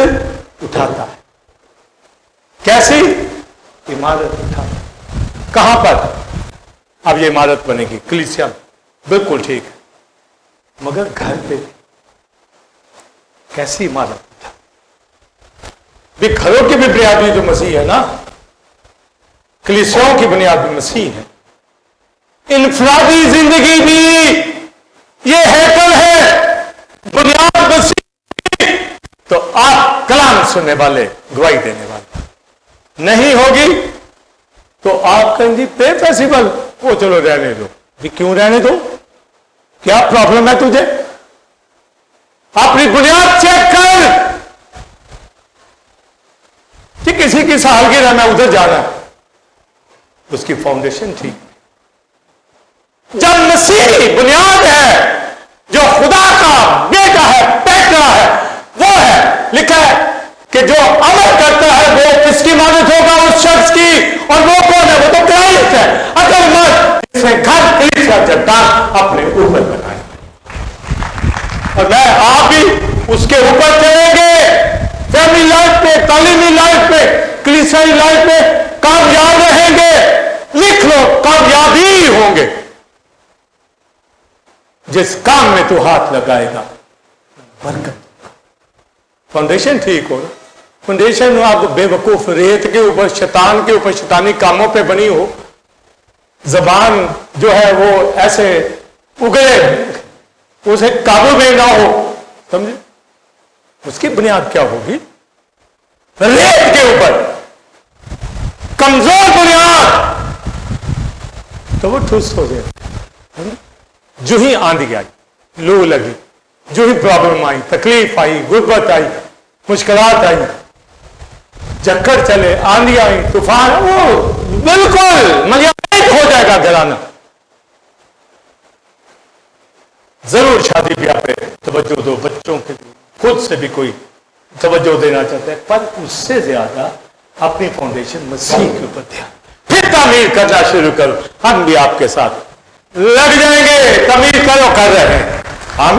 उठाता है, कैसी इमारत उठाता है, कहां पर अब ये इमारत बनेगी, कलीसिया, बिल्कुल ठीक है, मगर घर पे कैसी इमारत उठा, भी घरों की भी बुनियाद भी तो मसीह है ना, कलीसियाओं की बुनियाद भी मसीह है, इनफरादी जिंदगी भी ये हैकल है, बुनियाद मसीह। तो आप कलाम सुनने वाले, गवाही देने वाले नहीं होगी तो आप कहेंगे पे फेस्टिवल, वो चलो रहने दो, भी क्यों रहने दो, क्या प्रॉब्लम है तुझे, अपनी बुनियाद चेक कर कि किसी की सालगिरह में उधर जाना है, उसकी फाउंडेशन ठीक। जब मसीह बुनियाद है, जो खुदा का बेटा है, बेटा है, वो है, लिखा है कि जो अमल करता है वो किसकी मदद होगा, उस शख्स की, और वो कौन है, वो तो क्राइस्ट है। अगर मत इसने घर कलीसिया चट्टान अपने ऊपर बनाए और मैं आप भी उसके ऊपर चलेंगे, फैमिली लाइफ पे, तालीमी लाइफ पे, कलीसियाई लाइफ पे कामयाब रहेंगे, लिख लो कामयाबी होंगे। जिस काम में तू हाथ लगाएगा बरकत, फाउंडेशन ठीक हो, फाउंडेशन आप बेवकूफ रेत के ऊपर, शैतान के ऊपर, शैतानी कामों पे बनी हो, जबान जो है वो ऐसे उगले, उसे काबू में ना हो, समझे, उसकी बुनियाद क्या होगी, रेत के ऊपर कमजोर बुनियाद, तो वो ठुस हो जाए। जो ही आंधी आई, लू लगी, जो ही प्रॉब्लम आई, तकलीफ आई, गुर्बत आई, मुश्किलात आई, चक्कर चले, आंधी आई, तूफान, वो बिल्कुल मलियात हो जाएगा घराना। जरूर शादी ब्याह पे तवज्जो दो, बच्चों के लिए, खुद से भी कोई तवज्जो देना चाहता है, पर उससे ज्यादा अपनी फाउंडेशन मसीह के ऊपर ध्यान, फिर तामीर करना शुरू करो। हम भी आपके साथ लग जाएंगे, तामीर करो, कर रहे हैं हम।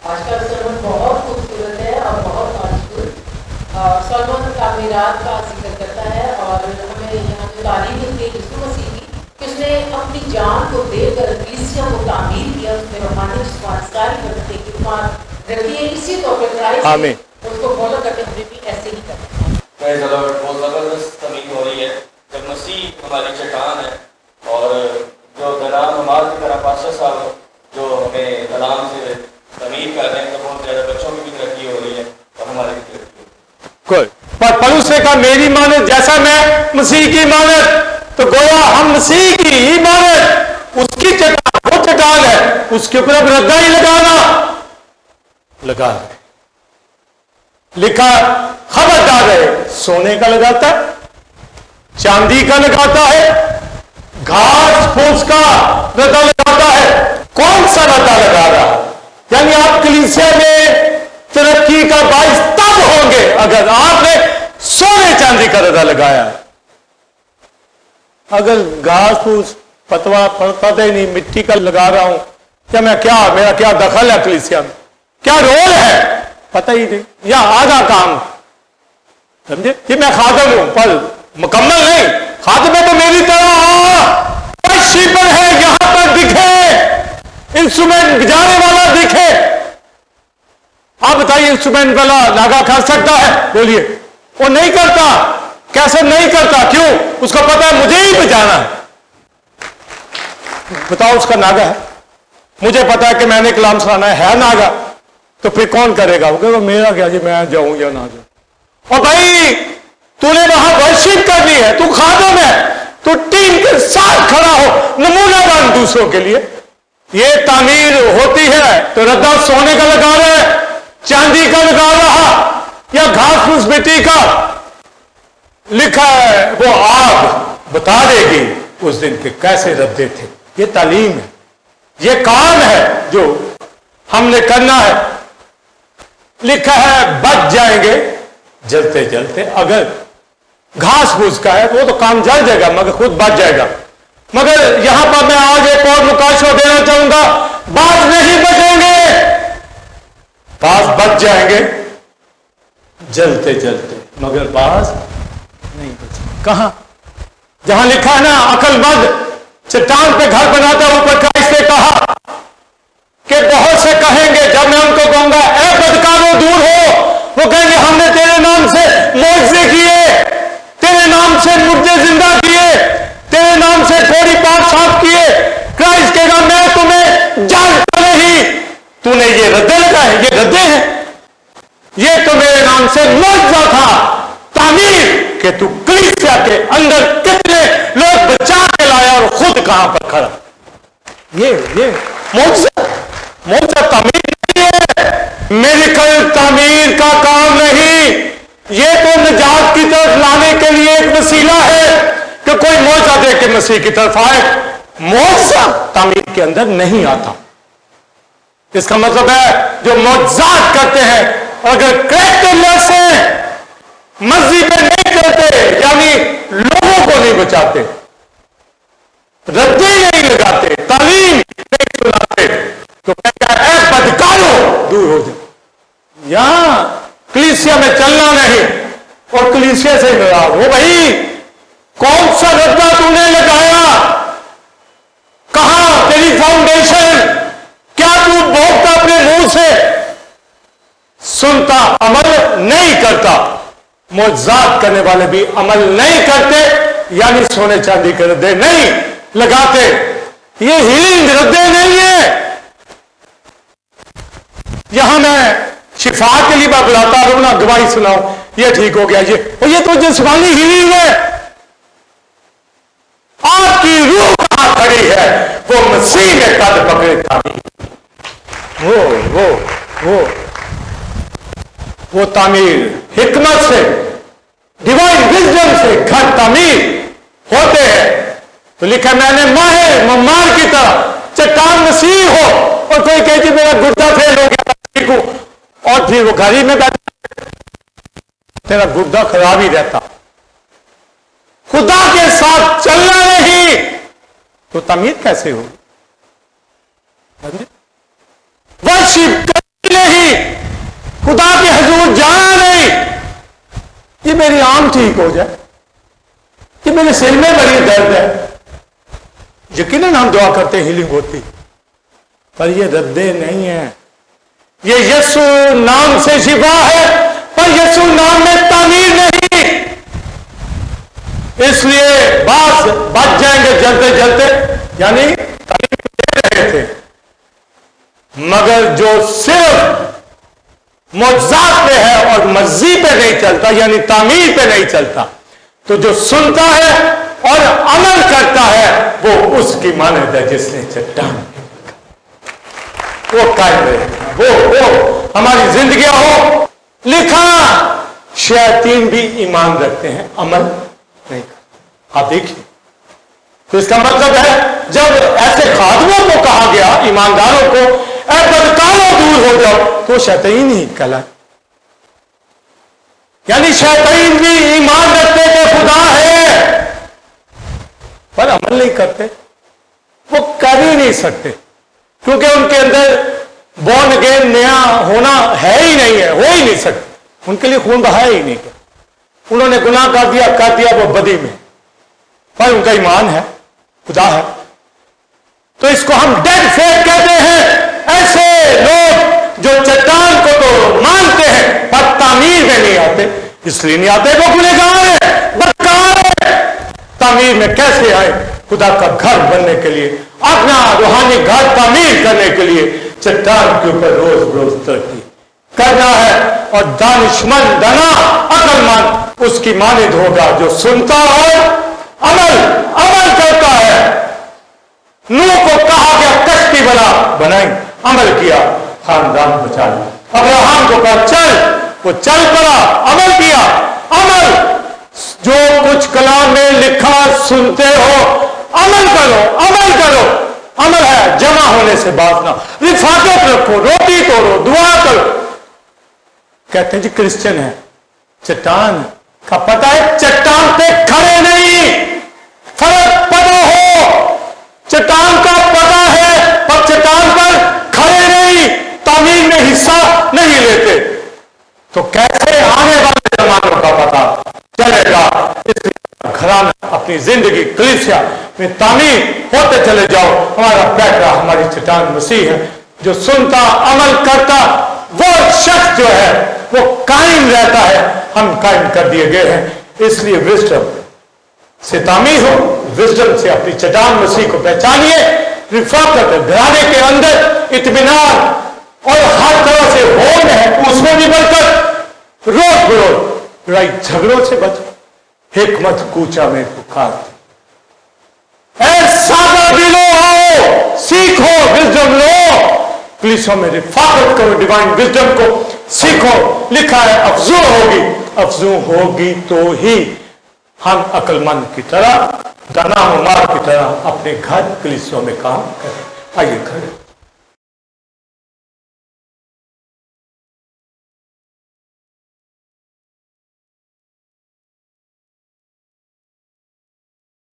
आज का सरमन बहुत खूबसूरत है और बहुत मजबूत, सरमन तामीरात का जिक्र करता है और हमें यहाँ जो तारीफ मिलती है यीशु मसीह की, कि उसने अपनी जान को देकर कलीसिया को तामीर किया दिया उसमें रोमानिक संस्कारी बदलते कि वहाँ रखिए इसी तौर पर क्राइस्ट आमीन। उसको फॉलो करके हमें भी ऐसे ही करना है। Praise the Lord. बहुत ज़बरदस्त तमीम हो रही है जब मसीह हमारी चट्टान है और जो दलाल नमाज की तरह पास्टर साहब जो हमें कलाम से तमीम कर रहे हैं, तो बहुत ज़्यादा बच्चों की भी तरक्की हो रही है और हमारी भी तरक्की हो रही है। कोई पर पलूस ने कहा मेरी मानत जैसा मैं मसीह की मानत, तो गोया हम मसीह की ही मानत, उसकी चट्टान वो चट्टान है, उसके ऊपर अब रद्दा ही लगाना लगा रहे। लिखा खबरदार है, सोने का लगाता है, चांदी का लगाता है, घास फूस का रद्दा लगाता है। कौन सा रद्दा लगा रहा है? यानी आप कलीसिया में तरक्की का बाइस तब होंगे अगर आपने सोने चांदी का रद्दा लगाया है। अगर घास फूस पतवा पता ही नहीं, मिट्टी का लगा रहा हूं, क्या मैं क्या मेरा क्या दखल है कलीसिया में, क्या रोल है, पता ही नहीं, या आधा काम, समझे कि मैं खादम हूं पर मुकम्मल नहीं। खादम है तो मेरी तरह शीपर है, यहां पर दिखे, इंस्ट्रूमेंट बजाने वाला दिखे। आप बताइए इंस्ट्रूमेंट वाला नागा कर सकता है? बोलिए। वो नहीं करता। कैसे नहीं करता? क्यों? उसको पता है मुझे ही बजाना है। बताओ उसका नागा है, मुझे पता है कि मैंने कलाम सुनाना है नागा, तो फिर कौन करेगा? वो मेरा क्या जी, मैं जाऊं या ना जाऊं। और भाई तूने वहां वर्शिप करनी है, तू खादम है, तू टीम के साथ खड़ा हो, नमूना बन दूसरों के लिए। ये तामीर होती है तो रद्दा सोने का लगा रहा है, चांदी का लगा रहा, या घास फूस मिट्टी का। लिखा है वो आग बता देगी उस दिन के कैसे रद्दे थे। ये तालीम है, ये काम है जो हमने करना है। लिखा है बच जाएंगे जलते जलते। अगर घास फूस का है वो तो काम जल जाएगा मगर खुद बच जाएगा। मगर यहां पर मैं आज एक और मुकाशवा देना चाहूंगा, बाज नहीं बचेंगे, बाज बच जाएंगे जलते जलते, मगर बाज नहीं बचेंगे। कहां? जहां लिखा है ना अक्लमंद चट्टान पे घर बनाता है, ऊपर क्राइस्ट ने कहा कि बहुत से कहेंगे जब मैं उनको कहूंगा ए बदकारों दूर हो, वो कहेंगे हमने तेरे नाम से मोजज़े किए, तेरे नाम से मुर्दे जिंदा किए, तेरे नाम से थोड़ी पाप साफ किए। क्राइस्ट कहेगा मैं तुम्हें जानता नहीं, तूने ये रद्दे लगाए, ये रद्दे हैं, ये तो मेरे नाम से मोजज़ा था, तामीर कि तू कलीसिया के अंदर कितने लोग बचा के लाया और खुद कहां पर खड़ा। ये मोजज़ा तामीर नहीं है, मेडिकल तामीर का काम नहीं। ये तो निजात की तरफ लाने के लिए एक वसीला है कि कोई मोजा दे के मसीह की तरफ आए। मोजा तामीर के अंदर नहीं आता। इसका मतलब है जो मोजात करते हैं अगर करेक्टरलेस है, मस्जिद में नहीं करते, यानी लोगों को नहीं बचाते, रद्दे नहीं लगाते, तालीम नहीं सुनाते, तो कहता है बदकारो दूर हो जाए। यहां कलीसिया में चलना नहीं और कलीसिया से नाराज हो। भाई कौन सा रद्दा तूने लगाया? कहां तेरी फाउंडेशन? क्या तू बोलता अपने मुंह से, सुनता अमल नहीं करता? मोजात करने वाले भी अमल नहीं करते, यानी सोने चांदी के रद्दे नहीं लगाते। ये हीलिंग रद्दे नहीं है। यहां मैं शिफा के लिए मैं बुलाता रहूं ना, गवाही सुनाओ, ये ठीक हो गया, ये तो जिस्मानी हीलिंग है। आपकी रूह कहां खड़ी है? वो मसीह ने कद पकड़े था। वो तामीर हिकमत से, डिवाइन विजडम से घर तामीर होते हैं। तो लिखा मैंने मम्मार की तरह चट्टान मसीह हो, और कोई कहती मेरा गुर्दा फेल हो गया ठीक हूं, और फिर वो घर ही में बैठा, तेरा गुर्दा खराब ही रहता। खुदा के साथ चलना नहीं तो तामीर कैसे हो? वर्शिप करनी नहीं, खुदा के हजूर जाना नहीं। ये मेरी आम ठीक हो जाए, कि मेरे सिर में बड़ी दर्द है, यकीनन हम दुआ करते हीलिंग होती, पर ये रद्दे नहीं है। ये यीशु नाम से शिफा है, पर यीशु नाम में तामीर नहीं। इसलिए बास बच जाएंगे जलते जलते, यानी तामीर दे रहे थे, मगर जो सिर्फ मुआजिज़ात पे है और मर्जी पे नहीं चलता, यानी तामीर पे नहीं चलता, तो जो सुनता है और अमल करता है वो उसकी मानद है जिसने चट्टान वो कायम रहे। वो हमारी जिंदगी हो। लिखा शैतान भी ईमान रखते हैं, अमल नहीं करते। आप देखिए, तो इसका मतलब है जब ऐसे खादमों को कहा गया, ईमानदारों को, ऐ बदकारों दूर हो जाओ, तो शैतान ही कहलाए। यानी शैतान भी ईमान रखते कि खुदा है, पर अमल नहीं करते। वो कर ही नहीं सकते, क्योंकि उनके अंदर बॉर्न अगेन नया होना है ही नहीं है, हो ही नहीं सकता। उनके लिए खून बहाया ही नहीं गया। उन्होंने गुनाह कर दिया वो बदी में, पर उनका ईमान है, खुदा है। तो इसको हम डेड फेथ कहते हैं। ऐसे लोग जो चट्टान को तो मानते हैं पर तामीर में नहीं आते। इसलिए नहीं आते वो गुनहगार है, बदकार है। तामीर में कैसे आए? खुदा का घर बनने के लिए, अपना रूहानी घर तामीर करने के लिए चट्टान के ऊपर रोज रोज तरक्की करना है। और दानिशमंद, दाना, अक्लमंद उसकी मानिद होगा जो सुनता और अमल करता है। नूह को कहा गया कश्ती बनाई, अमल किया, खानदान बचा लिया। अब्राहम को कहा चल, वो चल पड़ा, अमल किया। अमल जो कुछ कलाम में लिखा सुनते हो, अमल करो, अमल करो। अमल है जमा होने से बाजना, रिफाकत रखो, रोटी तोड़ो, दुआ करो। कहते हैं जी क्रिश्चियन है, चट्टान का पता है, चट्टान पे खड़े नहीं। फर्क पता हो, चट्टान का पता है, पर चट्टान पर खड़े नहीं, तामीर में हिस्सा नहीं लेते। तो कैसे आने वाले जमानों का पता चलेगा? इसलिए घराना, अपनी जिंदगी, कलीसिया में तामीर होते चले जाओ। हमारा पैकरा, हमारी चट्टान मसीह है, जो सुनता अमल करता वो शख्स जो है वो कायम रहता है। हम कायम कर दिए गए हैं। इसलिए विजडम से तामीर हो, विजडम से अपनी चट्टान मसीह को पहचानिए। रिफाकत, घराने के अंदर इत्मीनान और हर तरह से होम है, उसमें भी बरकत। रोज बरोज लड़ाई झगड़ों से बचो। हिकमत कूचा में पुकार, ऐसा दिलो हो, सीखो, विजडम लो। पुलिसों में रिफाकत करो, डिवाइन विजडम को सीखो। लिखा है अफजू होगी तो ही हम अक्लमंद की तरह, दाना मार की तरह अपने घर कलीसियों में काम करें। आइए खड़े।